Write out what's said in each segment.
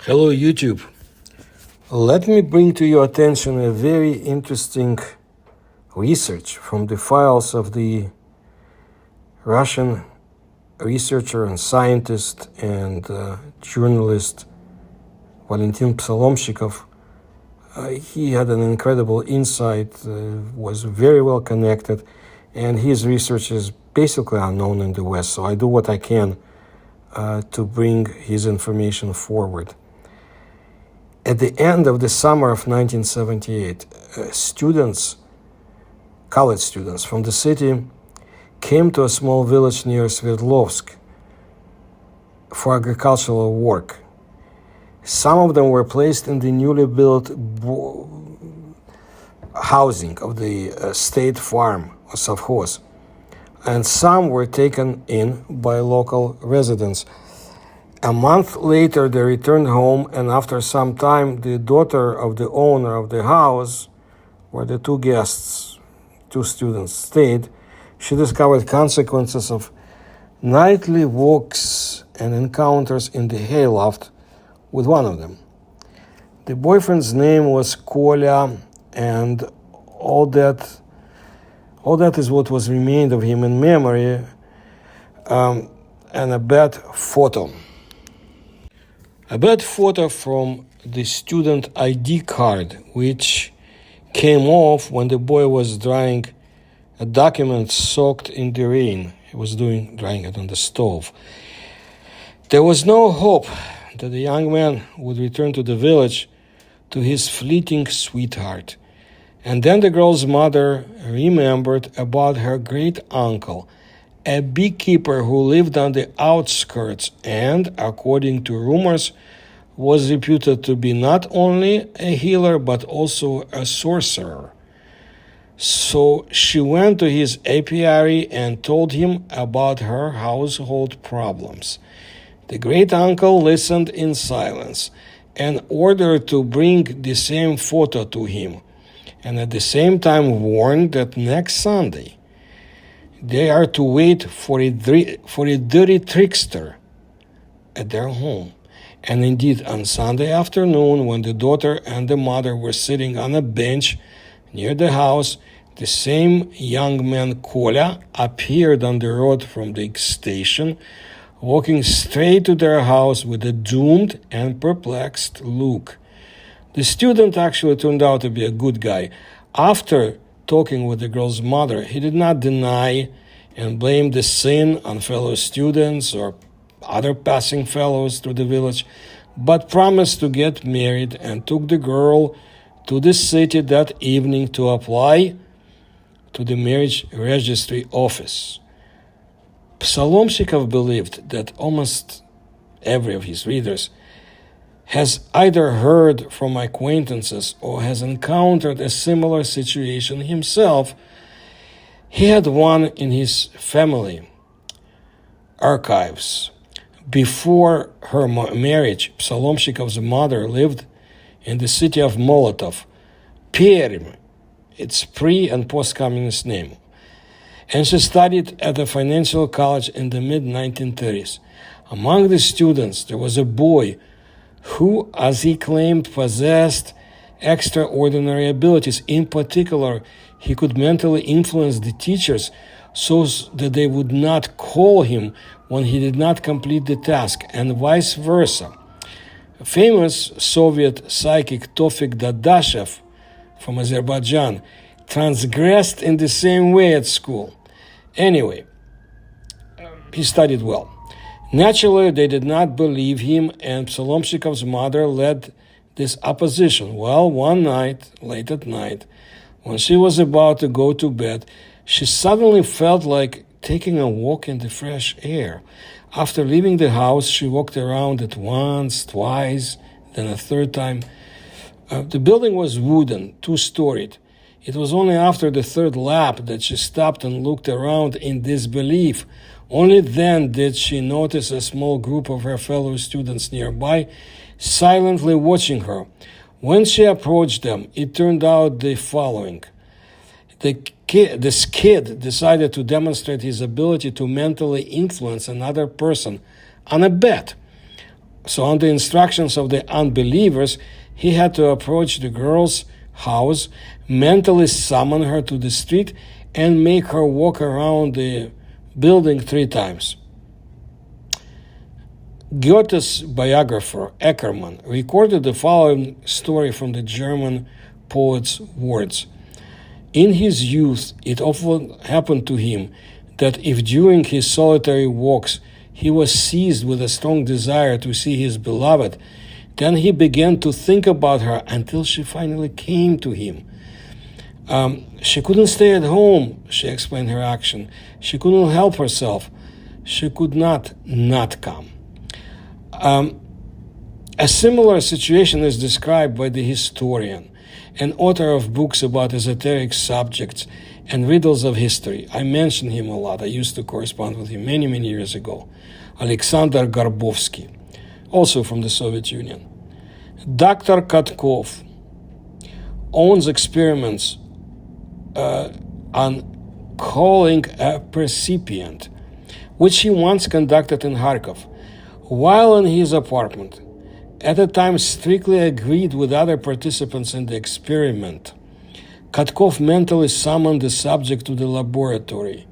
Hello YouTube. Let me bring to your attention a very interesting research from the files of the Russian researcher and scientist and journalist Valentin Psalomshikov. He had an incredible insight, was very well connected, and his research is basically unknown in the West, so I do what I can to bring his information forward. At the end of the summer of 1978, college students from the city came to a small village near Sverdlovsk for agricultural work. Some of them were placed in the newly built housing of the state farm, or sovkhoz, and some were taken in by local residents. A month later, they returned home, and after some time, the daughter of the owner of the house, where the two students stayed, she discovered consequences of nightly walks and encounters in the hayloft with one of them. The boyfriend's name was Kolya, and all that is what was remained of him in memory, and a bad photo. A bad photo from the student ID card, which came off when the boy was drying a document soaked in the rain. He was drying it on the stove. There was no hope that the young man would return to the village to his fleeting sweetheart. And then the girl's mother remembered about her great uncle, a beekeeper who lived on the outskirts and, according to rumors, was reputed to be not only a healer but also a sorcerer. So she went to his apiary and told him about her household problems. The great uncle listened in silence and ordered to bring the same photo to him, and at the same time warned that next Sunday they are to wait for a dirty trickster at their home. And indeed, on Sunday afternoon, when the daughter and the mother were sitting on a bench near the house, the same young man, Kolya, appeared on the road from the station, walking straight to their house with a doomed and perplexed look. The student actually turned out to be a good guy. After talking with the girl's mother, he did not deny and blame the sin on fellow students or other passing fellows through the village, but promised to get married and took the girl to the city that evening to apply to the marriage registry office. Psalomshikov believed that almost every of his readers has either heard from acquaintances or has encountered a similar situation himself. He had one in his family archives. Before her marriage, Psalomshikov's mother lived in the city of Molotov, Perm, its pre- and post-communist name, and she studied at a financial college in the mid-1930s. Among the students, there was a boy who, as he claimed, possessed extraordinary abilities. In particular, he could mentally influence the teachers so that they would not call him when he did not complete the task, and vice versa. Famous Soviet psychic Tofik Dadashev from Azerbaijan transgressed in the same way at school. Anyway, he studied well. Naturally, they did not believe him, and Psalomshikov's mother led this opposition. Well, one night, late at night, when she was about to go to bed, she suddenly felt like taking a walk in the fresh air. After leaving the house, she walked around it once, twice, then a third time. The building was wooden, two-storied. It was only after the third lap that she stopped and looked around in disbelief. Only then did she notice a small group of her fellow students nearby, silently watching her. When she approached them, it turned out the following. This kid decided to demonstrate his ability to mentally influence another person on a bet. So on the instructions of the unbelievers, he had to approach the girl's house, mentally summon her to the street, and make her walk around the building 3 times. Goethe's biographer Eckermann recorded the following story from the German poet's words. In his youth, it often happened to him that if during his solitary walks he was seized with a strong desire to see his beloved, then he began to think about her until she finally came to him. She couldn't stay at home, she explained her action. She couldn't help herself. She could not come. A similar situation is described by the historian, an author of books about esoteric subjects and riddles of history. I mention him a lot. I used to correspond with him many, many years ago. Alexander Garbovsky, also from the Soviet Union. Dr. Kharkov owns experiments on calling a percipient, which he once conducted in Kharkov. While in his apartment, at the time strictly agreed with other participants in the experiment, Kharkov mentally summoned the subject to the laboratory.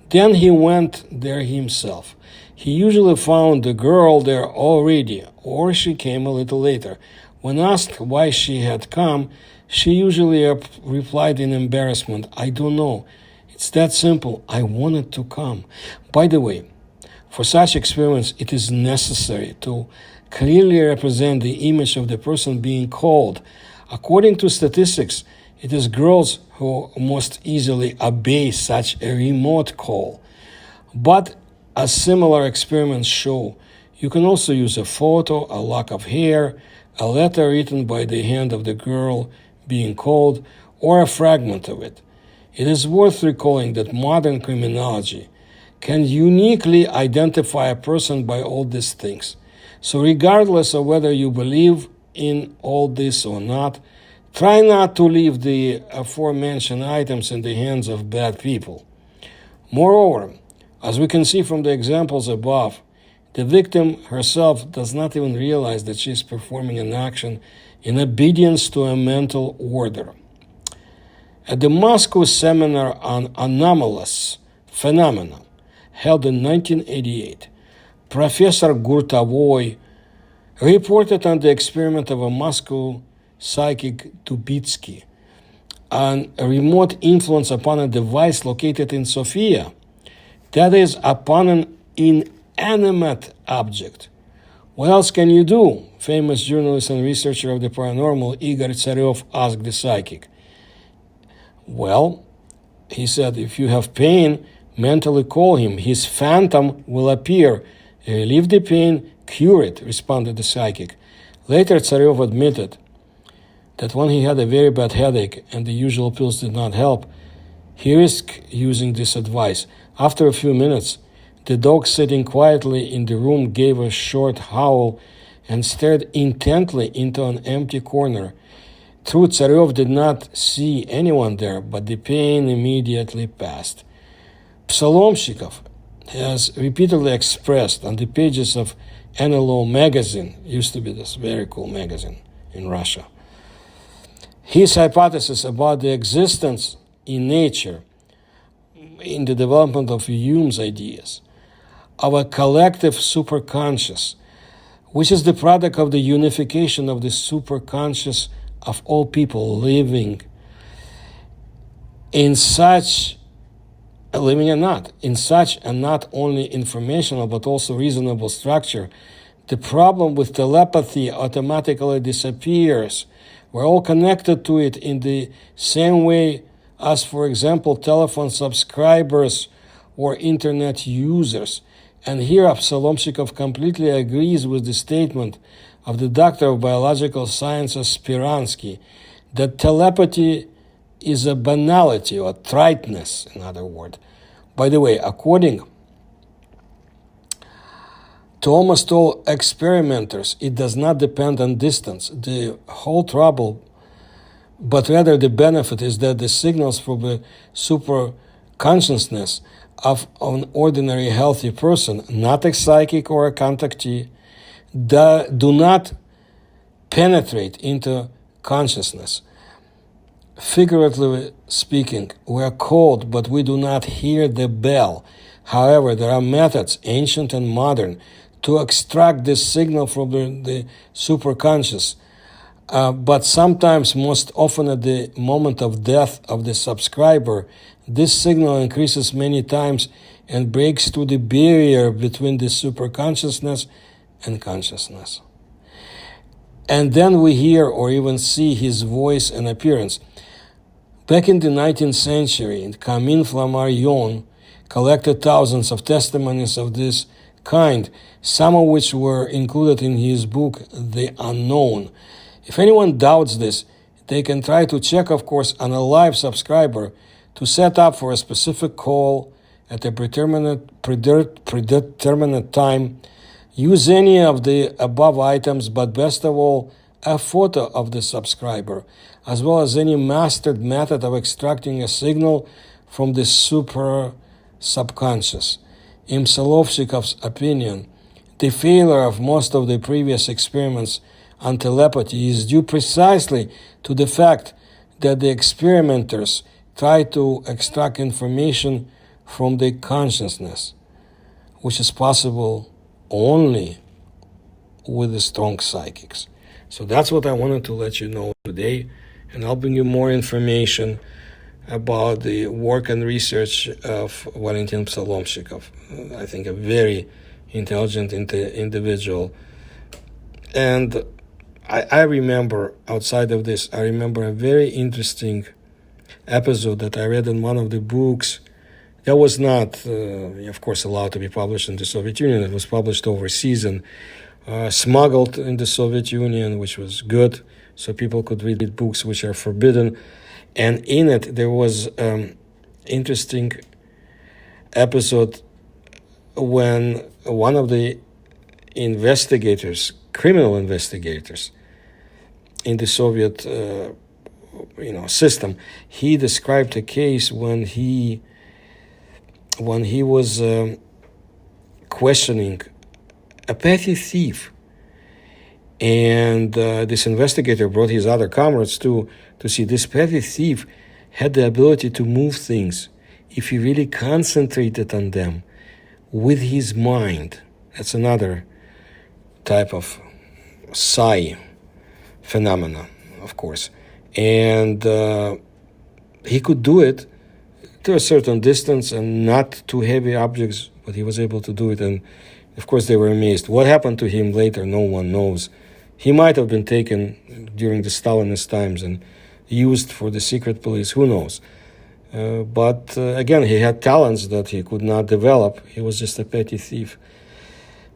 Then he went there himself. He usually found the girl there already, or she came a little later. When asked why she had come, she usually replied in embarrassment, "I don't know. It's that simple. I wanted to come." By the way, for such experiments, it is necessary to clearly represent the image of the person being called. According to statistics, it is girls who most easily obey such a remote call. But as similar experiments show, you can also use a photo, a lock of hair, a letter written by the hand of the girl being called, or a fragment of it. It is worth recalling that modern criminology can uniquely identify a person by all these things. So regardless of whether you believe in all this or not, try not to leave the aforementioned items in the hands of bad people. Moreover, as we can see from the examples above, the victim herself does not even realize that she is performing an action in obedience to a mental order. At the Moscow seminar on anomalous phenomena, held in 1988, Professor Gurtovoy reported on the experiment of a Moscow psychic Dubitsky on a remote influence upon a device located in Sofia, that is, upon an inanimate object. What else can you do? Famous journalist and researcher of the paranormal Igor Tsarev asked the psychic. Well, he said, if you have pain, mentally call him. His phantom will appear. Relieve the pain, cure it, responded the psychic. Later, Tsarev admitted that when he had a very bad headache and the usual pills did not help, he risked using this advice. After a few minutes, the dog sitting quietly in the room gave a short howl and stared intently into an empty corner. True, Tsarev did not see anyone there, but the pain immediately passed. Psalomshikov has repeatedly expressed on the pages of NLO magazine, used to be this very cool magazine in Russia, his hypothesis about the existence in nature, in the development of Hume's ideas, of a collective superconscious, which is the product of the unification of the superconscious of all people living in such, living and not, in such a not only informational but also reasonable structure. The problem with telepathy automatically disappears. We're all connected to it in the same way as, for example, telephone subscribers or internet users. And here Psalomshikov completely agrees with the statement of the doctor of biological sciences Spiransky that telepathy is a banality or triteness, in other words. By the way, according to almost all experimenters, it does not depend on distance. The whole trouble, but rather the benefit, is that the signals from the superconsciousness of an ordinary healthy person, not a psychic or a contactee, do not penetrate into consciousness. Figuratively speaking, we are called, but we do not hear the bell. However, there are methods, ancient and modern, to extract this signal from the superconscious. But sometimes, most often at the moment of death of the subscriber, this signal increases many times and breaks through the barrier between the superconsciousness and consciousness. And then we hear or even see his voice and appearance. Back in the 19th century, Camille Flammarion collected thousands of testimonies of this kind, some of which were included in his book, The Unknown. If anyone doubts this, they can try to check, of course, on a live subscriber to set up for a specific call at a predetermined time. Use any of the above items, but best of all, a photo of the subscriber, as well as any mastered method of extracting a signal from the super subconscious. In Solovchikov's opinion, the failure of most of the previous experiments on telepathy is due precisely to the fact that the experimenters try to extract information from the consciousness, which is possible only with the strong psychics. So that's what I wanted to let you know today, and I'll bring you more information about the work and research of Valentin Psalomchikov. I think a very intelligent individual. And I remember, outside of this, I remember a very interesting episode that I read in one of the books that was not, of course, allowed to be published in the Soviet Union. It was published overseas and smuggled in the Soviet Union, which was good, so people could read books which are forbidden. And in it, there was interesting episode when one of the investigators, criminal investigators in the Soviet system, he described a case when he was questioning a petty thief, and this investigator brought his other comrades to see this petty thief had the ability to move things if he really concentrated on them with his mind. That's another type of psi phenomena, of course. And he could do it to a certain distance and not too heavy objects, but he was able to do it. And of course, they were amazed. What happened to him later, no one knows. He might have been taken during the Stalinist times and used for the secret police, who knows. But again, he had talents that he could not develop. He was just a petty thief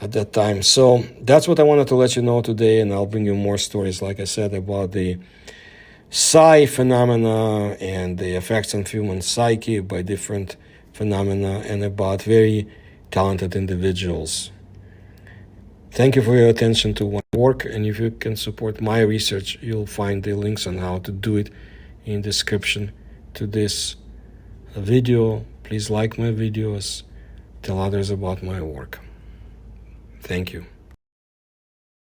at that time. So that's what I wanted to let you know today, and I'll bring you more stories, like I said, about the psi phenomena and the effects on human psyche by different phenomena, and about very talented individuals. Thank you for your attention to my work, and if you can support my research, you'll find the links on how to do it in the description to this video. Please like my videos, tell others about my work. Thank you.